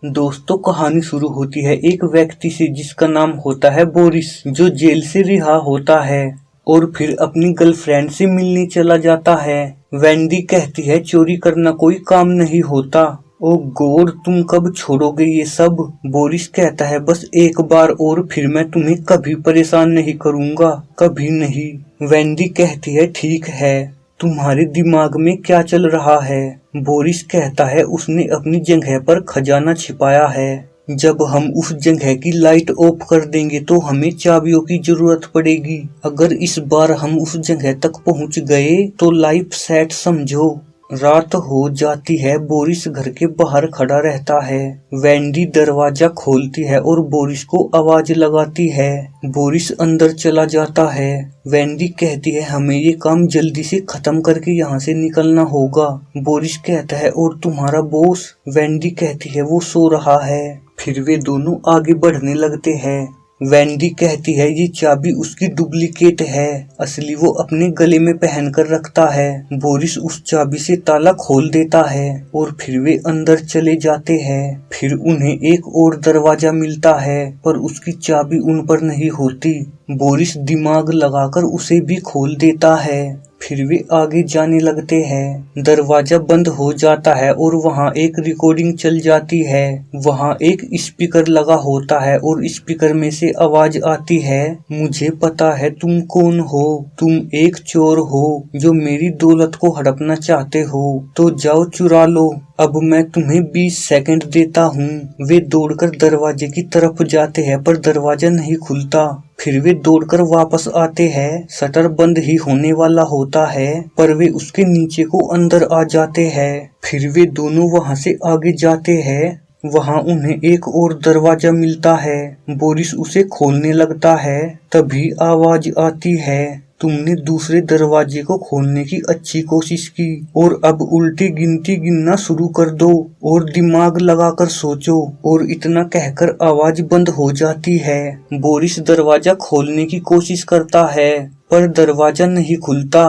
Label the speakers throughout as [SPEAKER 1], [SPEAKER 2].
[SPEAKER 1] दोस्तों, कहानी शुरू होती है एक व्यक्ति से जिसका नाम होता है बोरिस, जो जेल से रिहा होता है और फिर अपनी गर्लफ्रेंड से मिलने चला जाता है। वेंडी कहती है चोरी करना कोई काम नहीं होता। ओ गॉड, तुम कब छोड़ोगे ये सब? बोरिस कहता है बस एक बार और, फिर मैं तुम्हें कभी परेशान नहीं करूंगा, कभी नहीं। वेंडी कहती है ठीक है, तुम्हारे दिमाग में क्या चल रहा है? बोरिस कहता है उसने अपनी जगह पर खजाना छिपाया है। जब हम उस जगह की लाइट ऑफ कर देंगे तो हमें चाबियों की जरूरत पड़ेगी। अगर इस बार हम उस जगह तक पहुंच गए तो लाइफ सेट समझो। रात हो जाती है। बोरिस घर के बाहर खड़ा रहता है। वेंडी दरवाजा खोलती है और बोरिस को आवाज लगाती है। बोरिस अंदर चला जाता है। वेंडी कहती है हमें ये काम जल्दी से खत्म करके यहाँ से निकलना होगा। बोरिस कहता है और तुम्हारा बॉस? वेंडी कहती है वो सो रहा है। फिर वे दोनों आगे बढ़ने लगते हैं। वेंडी कहती है ये चाबी उसकी डुप्लीकेट है, असली वो अपने गले में पहन कर रखता है। बोरिस उस चाबी से ताला खोल देता है और फिर वे अंदर चले जाते हैं। फिर उन्हें एक और दरवाजा मिलता है पर उसकी चाबी उन पर नहीं होती। बोरिस दिमाग लगाकर उसे भी खोल देता है। फिर वे आगे जाने लगते हैं। दरवाजा बंद हो जाता है और वहाँ एक रिकॉर्डिंग चल जाती है। वहाँ एक स्पीकर लगा होता है और स्पीकर में से आवाज आती है, मुझे पता है तुम कौन हो। तुम एक चोर हो जो मेरी दौलत को हड़पना चाहते हो, तो जाओ चुरा लो। अब मैं तुम्हें 20 सेकंड देता हूँ। वे दौड़कर दरवाजे की तरफ जाते हैं पर दरवाजा नहीं खुलता। फिर वे दौड़कर वापस आते हैं। शटर बंद ही होने वाला होता है पर वे उसके नीचे को अंदर आ जाते हैं। फिर वे दोनों वहां से आगे जाते हैं। वहां उन्हें एक और दरवाजा मिलता है। बोरिस उसे खोलने लगता है। तभी आवाज आती है, तुमने दूसरे दरवाजे को खोलने की अच्छी कोशिश की और अब उल्टी गिनती गिनना शुरू कर दो और दिमाग लगाकर सोचो। और इतना कहकर आवाज बंद हो जाती है। बोरिस दरवाजा खोलने की कोशिश करता है पर दरवाजा नहीं खुलता।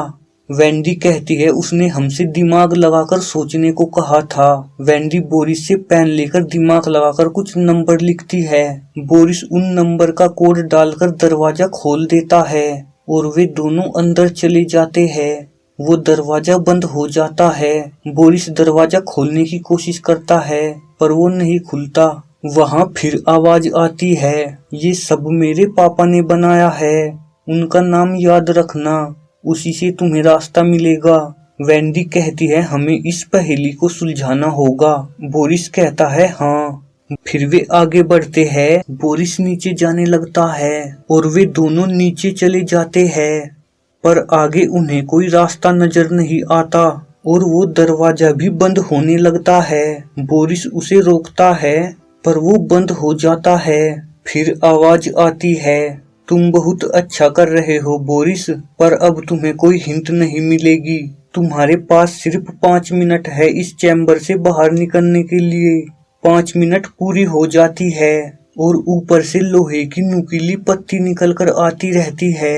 [SPEAKER 1] वेंडी कहती है उसने हमसे दिमाग लगाकर सोचने को कहा था। वेंडी बोरिस से पेन लेकर दिमाग लगाकर कुछ नंबर लिखती है। बोरिस उन नंबर का कोड डालकर दरवाजा खोल देता है और वे दोनों अंदर चले जाते हैं। वो दरवाजा बंद हो जाता है। बोरिस दरवाजा खोलने की कोशिश करता है पर वो नहीं खुलता। वहाँ फिर आवाज आती है, ये सब मेरे पापा ने बनाया है, उनका नाम याद रखना, उसी से तुम्हें रास्ता मिलेगा। वेंडी कहती है हमें इस पहेली को सुलझाना होगा। बोरिस कहता है हाँ। फिर वे आगे बढ़ते हैं। बोरिस नीचे जाने लगता है और वे दोनों नीचे चले जाते हैं पर आगे उन्हें कोई रास्ता नजर नहीं आता और वो दरवाजा भी बंद होने लगता है। बोरिस उसे रोकता है पर वो बंद हो जाता है। फिर आवाज आती है, तुम बहुत अच्छा कर रहे हो बोरिस, पर अब तुम्हें कोई हिंट नहीं मिलेगी। तुम्हारे पास सिर्फ 5 मिनट है इस चैम्बर से बाहर निकलने के लिए। 5 मिनट पूरी हो जाती है और ऊपर से लोहे की नुकीली पत्ती निकलकर आती रहती है।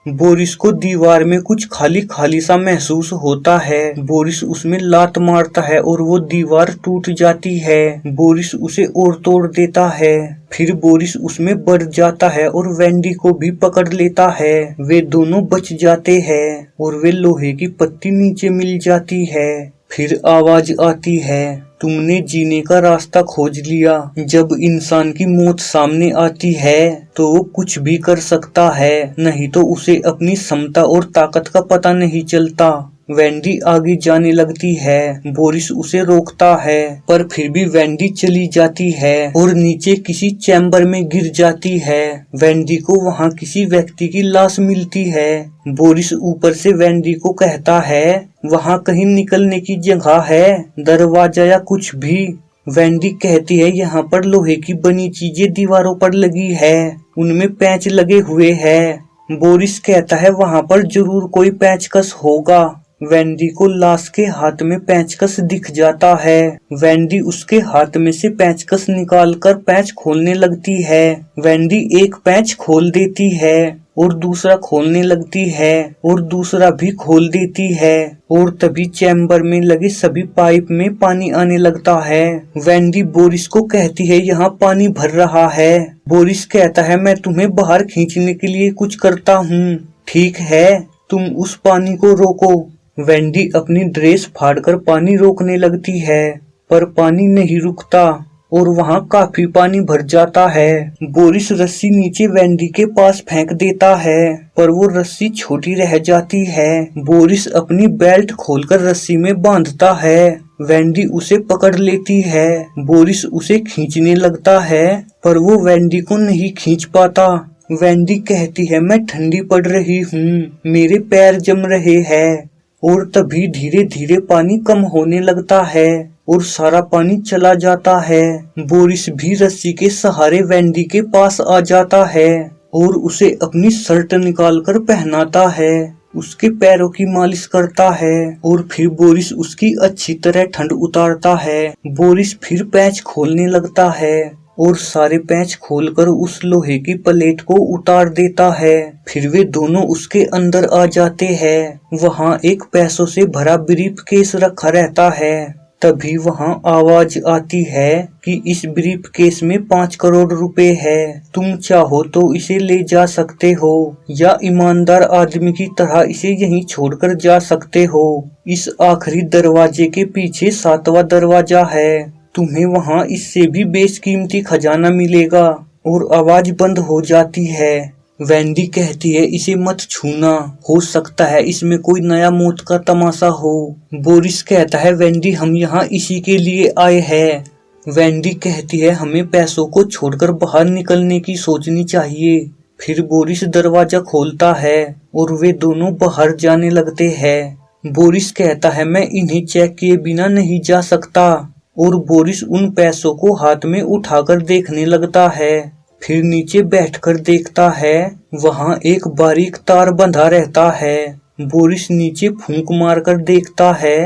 [SPEAKER 1] बोरिस को दीवार में कुछ खाली खाली सा महसूस होता है। बोरिस उसमें लात मारता है और वो दीवार टूट जाती है। बोरिस उसे और तोड़ देता है। फिर बोरिस उसमें बढ़ जाता है और वेंडी को भी पकड़ लेता है। वे दोनों बच जाते हैं और वे लोहे की पत्ती नीचे मिल जाती है। फिर आवाज आती है, तुमने जीने का रास्ता खोज लिया। जब इंसान की मौत सामने आती है तो वो कुछ भी कर सकता है, नहीं तो उसे अपनी क्षमता और ताकत का पता नहीं चलता। वेंडी आगे जाने लगती है। बोरिस उसे रोकता है पर फिर भी वेंडी चली जाती है और नीचे किसी चैम्बर में गिर जाती है। वेंडी को वहाँ किसी व्यक्ति की लाश मिलती है। बोरिस ऊपर से वेंडी को कहता है, वहाँ कहीं निकलने की जगह है, दरवाजा या कुछ भी। वेंडी कहती है यहाँ पर लोहे की बनी चीजें दीवारों पर लगी है, उनमें पेंच लगे हुए हैं। बोरिस कहता है वहाँ पर जरूर कोई पेंचकस होगा। वेंडी को लाश के हाथ में पेंचकस दिख जाता है। वेंडी उसके हाथ में से पेंचकस निकालकर पेंच खोलने लगती है। वेंडी एक पेंच खोल देती है और दूसरा खोलने लगती है और दूसरा भी खोल देती है और तभी चैम्बर में लगे सभी पाइप में पानी आने लगता है। वेंडी बोरिस को कहती है यहाँ पानी भर रहा है। बोरिस कहता है मैं तुम्हें बाहर खींचने के लिए कुछ करता हूँ, ठीक है, तुम उस पानी को रोको। वेंडी अपनी ड्रेस फाड़कर पानी रोकने लगती है पर पानी नहीं रुकता और वहाँ काफी पानी भर जाता है। बोरिस रस्सी नीचे वेंडी के पास फेंक देता है पर वो रस्सी छोटी रह जाती है। बोरिस अपनी बेल्ट खोलकर रस्सी में बांधता है। वेंडी उसे पकड़ लेती है। बोरिस उसे खींचने लगता है पर वो वेंडी को नहीं खींच पाता। वेंडी कहती है मैं ठंडी पड़ रही हूँ, मेरे पैर जम रहे हैं। और तभी धीरे धीरे पानी कम होने लगता है और सारा पानी चला जाता है। बोरिस भी रस्सी के सहारे वेंडी के पास आ जाता है और उसे अपनी शर्ट निकालकर पहनाता है, उसके पैरों की मालिश करता है और फिर बोरिस उसकी अच्छी तरह ठंड उतारता है। बोरिस फिर पैच खोलने लगता है और सारे पैच खोलकर उस लोहे की प्लेट को उतार देता है। फिर वे दोनों उसके अंदर आ जाते हैं। वहाँ एक पैसों से भरा ब्रीफ केस रखा रहता है। तभी वहाँ आवाज आती है कि इस ब्रीफ केस में 5 करोड़ रुपए है, तुम चाहो तो इसे ले जा सकते हो या ईमानदार आदमी की तरह इसे यहीं छोड़कर जा सकते हो। इस आखिरी दरवाजे के पीछे 7वां दरवाजा है, तुम्हें वहाँ इससे भी बेशकीमती खजाना मिलेगा। और आवाज बंद हो जाती है। वेंडी कहती है इसे मत छूना, हो सकता है इसमें कोई नया मौत का तमाशा हो। बोरिस कहता है वेंडी हम यहाँ इसी के लिए आए हैं। वेंडी कहती है हमें पैसों को छोड़कर बाहर निकलने की सोचनी चाहिए। फिर बोरिस दरवाजा खोलता है और वे दोनों बाहर जाने लगते हैं। बोरिस कहता है मैं इन्हें चेक किए बिना नहीं जा सकता और बोरिस उन पैसों को हाथ में उठाकर देखने लगता है। फिर नीचे बैठकर देखता है, वहाँ एक बारीक तार बंधा रहता है। बोरिस नीचे फूंक मारकर देखता है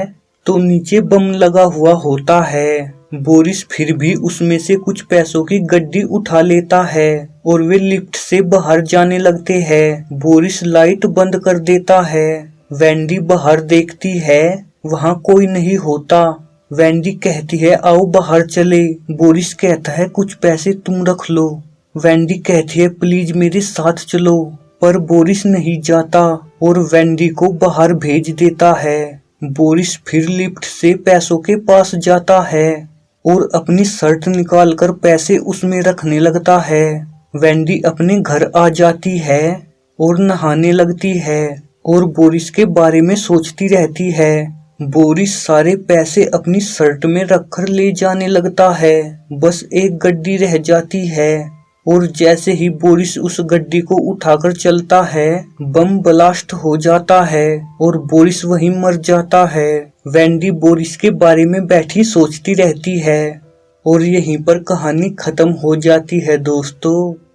[SPEAKER 1] तो नीचे बम लगा हुआ होता है। बोरिस फिर भी उसमें से कुछ पैसों की गड्डी उठा लेता है और वे लिफ्ट से बाहर जाने लगते हैं। बोरिस लाइट बंद कर देता है। वेंडी बाहर देखती है, वहाँ कोई नहीं होता। वेंडी कहती है आओ बाहर चले। बोरिस कहता है कुछ पैसे तुम रख लो। वेंडी कहती है प्लीज मेरे साथ चलो, पर बोरिस नहीं जाता और वेंडी को बाहर भेज देता है। बोरिस फिर लिफ्ट से पैसों के पास जाता है और अपनी शर्ट निकालकर पैसे उसमें रखने लगता है। वेंडी अपने घर आ जाती है और नहाने लगती है और बोरिस के बारे में सोचती रहती है। बोरिस सारे पैसे अपनी शर्ट में रखकर ले जाने लगता है, बस एक गड्डी रह जाती है और जैसे ही बोरिस उस गड्डी को उठाकर चलता है, बम ब्लास्ट हो जाता है और बोरिस वहीं मर जाता है। वेंडी बोरिस के बारे में बैठी सोचती रहती है और यहीं पर कहानी खत्म हो जाती है दोस्तों।